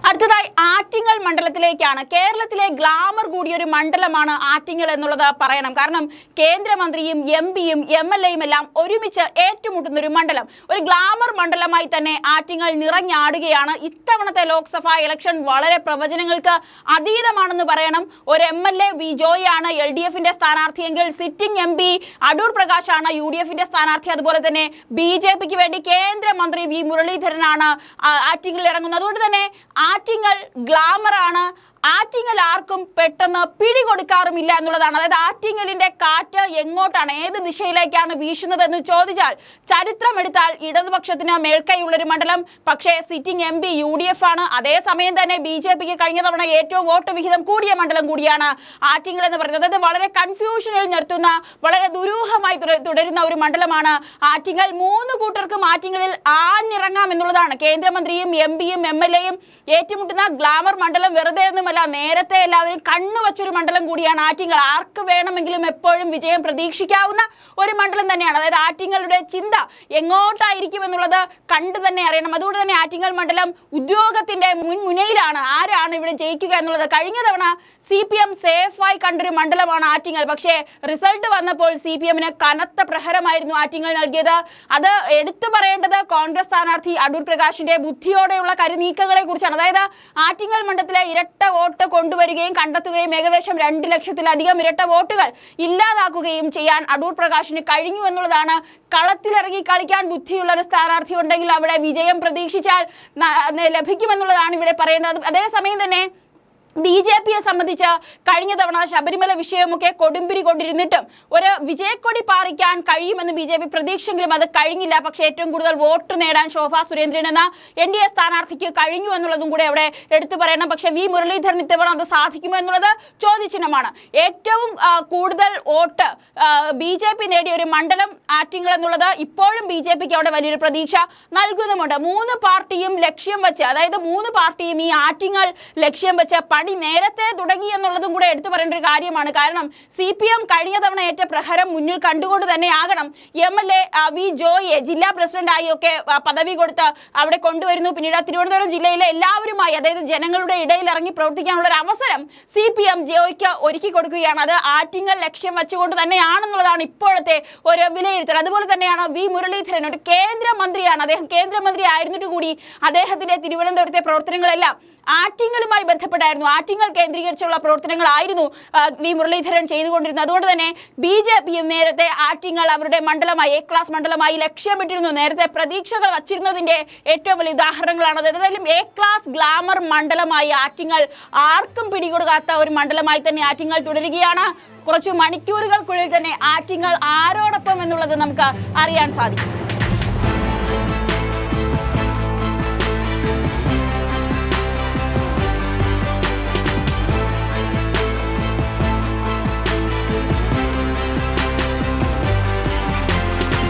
അടുത്തതായി ആറ്റിങ്ങൽ മണ്ഡലത്തിലേക്കാണ്. കേരളത്തിലെ ഗ്ലാമർ കൂടിയ ഒരു മണ്ഡലമാണ് ആറ്റിങ്ങൽ എന്നുള്ളത് പറയണം. കാരണം കേന്ദ്രമന്ത്രിയും എംപിയും MLAയും എല്ലാം ഒരുമിച്ച് ഏറ്റുമുട്ടുന്ന ഒരു മണ്ഡലം, ഒരു ഗ്ലാമർ മണ്ഡലമായി തന്നെ ആറ്റിങ്ങൽ നിറഞ്ഞാടുകയാണ്. ഇത്തവണത്തെ ലോക്സഭാ ഇലക്ഷൻ വളരെ പ്രവചനങ്ങൾക്ക് അതീതമാണെന്ന് പറയണം. ഒരു MLA വി ജോയാണ് LDFന്റെ സ്ഥാനാർത്ഥിയെങ്കിൽ സിറ്റിംഗ് MP അടൂർ പ്രകാശാണ് UDFന്റെ സ്ഥാനാർത്ഥി. അതുപോലെ തന്നെ BJPക്ക് വേണ്ടി കേന്ദ്രമന്ത്രി വി മുരളീധരനാണ് ആറ്റിങ്ങൽ ഇറങ്ങുന്നത്. അതുകൊണ്ട് തന്നെ ആറ്റിങ്ങൽ ഗ്ലാമറാണ്. ആറ്റിങ്ങൽ ആർക്കും പെട്ടെന്ന് പിടികൊടുക്കാറുമില്ല എന്നുള്ളതാണ്. അതായത് ആറ്റിങ്ങലിന്റെ കാറ്റ് എങ്ങോട്ടാണ്, ഏത് ദിശയിലേക്കാണ് വീശുന്നത് എന്ന് ചോദിച്ചാൽ ചരിത്രം എടുത്താൽ ഇടതുപക്ഷത്തിന് മേൽക്കൈയുള്ളൊരു മണ്ഡലം. പക്ഷേ സിറ്റിംഗ് MP UDF ആണ്. അതേസമയം തന്നെ BJPക്ക് കഴിഞ്ഞ തവണ ഏറ്റവും വോട്ട് വിഹിതം കൂടിയ മണ്ഡലം കൂടിയാണ് ആറ്റിങ്ങൽ എന്ന് പറയുന്നത്. അതായത് വളരെ കൺഫ്യൂഷനിൽ നിർത്തുന്ന, വളരെ ദുരൂഹമായി തുടരുന്ന ഒരു മണ്ഡലമാണ് ആറ്റിങ്ങൽ. മൂന്ന് കൂട്ടർക്കും ആറ്റിങ്ങലിൽ ആഞ്ഞിറങ്ങാം എന്നുള്ളതാണ്. കേന്ദ്രമന്ത്രിയും MPയും MLAയും ഏറ്റുമുട്ടുന്ന ഗ്ലാമർ മണ്ഡലം വെറുതെ ഒന്നും നേരത്തെ എല്ലാവരും കണ്ണുവച്ചൊരു മണ്ഡലം കൂടിയാണ് ആറ്റിങ്ങൽ. ആർക്ക് വേണമെങ്കിലും എപ്പോഴും വിജയം പ്രതീക്ഷിക്കാവുന്ന ഒരു മണ്ഡലം തന്നെയാണ്. അതായത് ആറ്റിങ്ങളുടെ ചിന്ത എങ്ങോട്ടായിരിക്കും എന്നുള്ളത് കണ്ടു തന്നെ അറിയണം. അതുകൊണ്ട് തന്നെ ആറ്റിങ്ങൽ മണ്ഡലം ഉദ്യോഗത്തിന്റെ മുൻമുനയിലാണ്. ആരാണ് ഇവിടെ ജയിക്കുക എന്നുള്ളത് കഴിഞ്ഞ തവണ CPM സേഫായി കണ്ടൊരു മണ്ഡലമാണ് ആറ്റിങ്ങൽ. പക്ഷേ റിസൾട്ട് വന്നപ്പോൾ CPMന് കനത്ത പ്രഹരമായിരുന്നു ആറ്റിങ്ങൽ നൽകിയത്. അത് എടുത്തു പറയേണ്ടത് കോൺഗ്രസ് സ്ഥാനാർത്ഥി അടൂർ പ്രകാശിന്റെ ബുദ്ധിയോടെയുള്ള കരുനീക്കങ്ങളെ കുറിച്ചാണ്. അതായത് ആറ്റിങ്ങൽ മണ്ഡലത്തിലെ ഇരട്ട വോട്ട് കൊണ്ടുവരികയും കണ്ടെത്തുകയും ഏകദേശം 2 ലക്ഷത്തിലധികം ഇരട്ട വോട്ടുകൾ ഇല്ലാതാക്കുകയും ചെയ്യാൻ അടൂർ പ്രകാശിന് കഴിഞ്ഞു എന്നുള്ളതാണ്. കളത്തിലിറങ്ങി കളിക്കാൻ ബുദ്ധിയുള്ള ഒരു സ്ഥാനാർത്ഥി ഉണ്ടെങ്കിൽ അവിടെ വിജയം പ്രതീക്ഷിച്ചാൽ ലഭിക്കുമെന്നുള്ളതാണ് ഇവിടെ പറയുന്നത്. അതേസമയം തന്നെ BJPയെ സംബന്ധിച്ച് കഴിഞ്ഞ തവണ ശബരിമല വിഷയമൊക്കെ കൊടുമ്പിരി കൊണ്ടിരുന്നിട്ടും ഒരു വിജയക്കൊടി പാറിക്കാൻ കഴിയുമെന്ന് BJP പ്രതീക്ഷയെങ്കിലും അത് കഴിഞ്ഞില്ല. പക്ഷേ ഏറ്റവും കൂടുതൽ വോട്ട് നേടാൻ ശോഭാ സുരേന്ദ്രൻ എന്ന NDA സ്ഥാനാർത്ഥിക്ക് കഴിഞ്ഞു എന്നുള്ളതും കൂടെ അവിടെ എടുത്തു പറയണം. പക്ഷേ വി മുരളീധരൻ ഇത്തവണ അത് സാധിക്കുമോ എന്നുള്ളത് ചോദ്യചിഹ്നമാണ്. ഏറ്റവും കൂടുതൽ വോട്ട് BJP നേടിയ ഒരു മണ്ഡലം ആറ്റിങ്ങൽ എന്നുള്ളത് ഇപ്പോഴും BJPക്ക് അവിടെ വലിയൊരു പ്രതീക്ഷ നൽകുന്നുമുണ്ട്. മൂന്ന് പാർട്ടിയും ലക്ഷ്യം വെച്ച്, അതായത് മൂന്ന് പാർട്ടിയും ഈ ആറ്റിങ്ങൽ ലക്ഷ്യം വെച്ച് പണി നേരത്തെ തുടങ്ങി എന്നുള്ളതും കൂടെ എടുത്തു പറയേണ്ട ഒരു കാര്യമാണ്. കാരണം CPM കഴിഞ്ഞ തവണ ഏറ്റ പ്രഹരം മുന്നിൽ കണ്ടുകൊണ്ട് തന്നെ ആകണം MLA വി ജോയെ ജില്ലാ പ്രസിഡന്റായി ഒക്കെ പദവി കൊടുത്ത് അവിടെ കൊണ്ടുവരുന്നു. പിന്നീട് തിരുവനന്തപുരം ജില്ലയിലെ എല്ലാവരുമായി, അതായത് ജനങ്ങളുടെ ഇടയിൽ ഇറങ്ങി പ്രവർത്തിക്കാനുള്ള ഒരു അവസരം CPM ജോയ്ക്ക് ഒരുക്കി കൊടുക്കുകയാണ്. അത് ആറ്റിങ്ങൽ ലക്ഷ്യം വെച്ചുകൊണ്ട് തന്നെയാണെന്നുള്ളതാണ് ഇപ്പോഴത്തെ ഒരു വിലയിരുത്തൽ. അതുപോലെ തന്നെയാണ് വി മുരളീധരൻ ഒരു കേന്ദ്രമന്ത്രിയാണ്. അദ്ദേഹം കേന്ദ്രമന്ത്രി ആയിരുന്നിട്ട് കൂടി അദ്ദേഹത്തിന്റെ തിരുവനന്തപുരത്തെ പ്രവർത്തനങ്ങളെല്ലാം ആറ്റിങ്ങലുമായി ബന്ധപ്പെട്ടായിരുന്നു. ആറ്റിങ്ങൽ കേന്ദ്രീകരിച്ചുള്ള പ്രവർത്തനങ്ങളായിരുന്നു വി മുരളീധരൻ ചെയ്തുകൊണ്ടിരുന്നത്. അതുകൊണ്ട് തന്നെ BJPയും നേരത്തെ ആറ്റിങ്ങൽ അവരുടെ മണ്ഡലമായി, A ക്ലാസ് മണ്ഡലമായി ലക്ഷ്യമിട്ടിരുന്നു. നേരത്തെ പ്രതീക്ഷകൾ വച്ചിരുന്നതിന്റെ ഏറ്റവും വലിയ ഉദാഹരണങ്ങളാണ്. ഏതായാലും A ക്ലാസ് ഗ്ലാമർ മണ്ഡലമായി ആറ്റിങ്ങൽ ആർക്കും പിടികൊടുക്കാത്ത ഒരു മണ്ഡലമായി തന്നെ ആറ്റിങ്ങൽ തുടരുകയാണ്. കുറച്ചു മണിക്കൂറുകൾക്കുള്ളിൽ തന്നെ ആറ്റിങ്ങൽ ആരോടൊപ്പം എന്നുള്ളത് നമുക്ക് അറിയാൻ സാധിക്കും.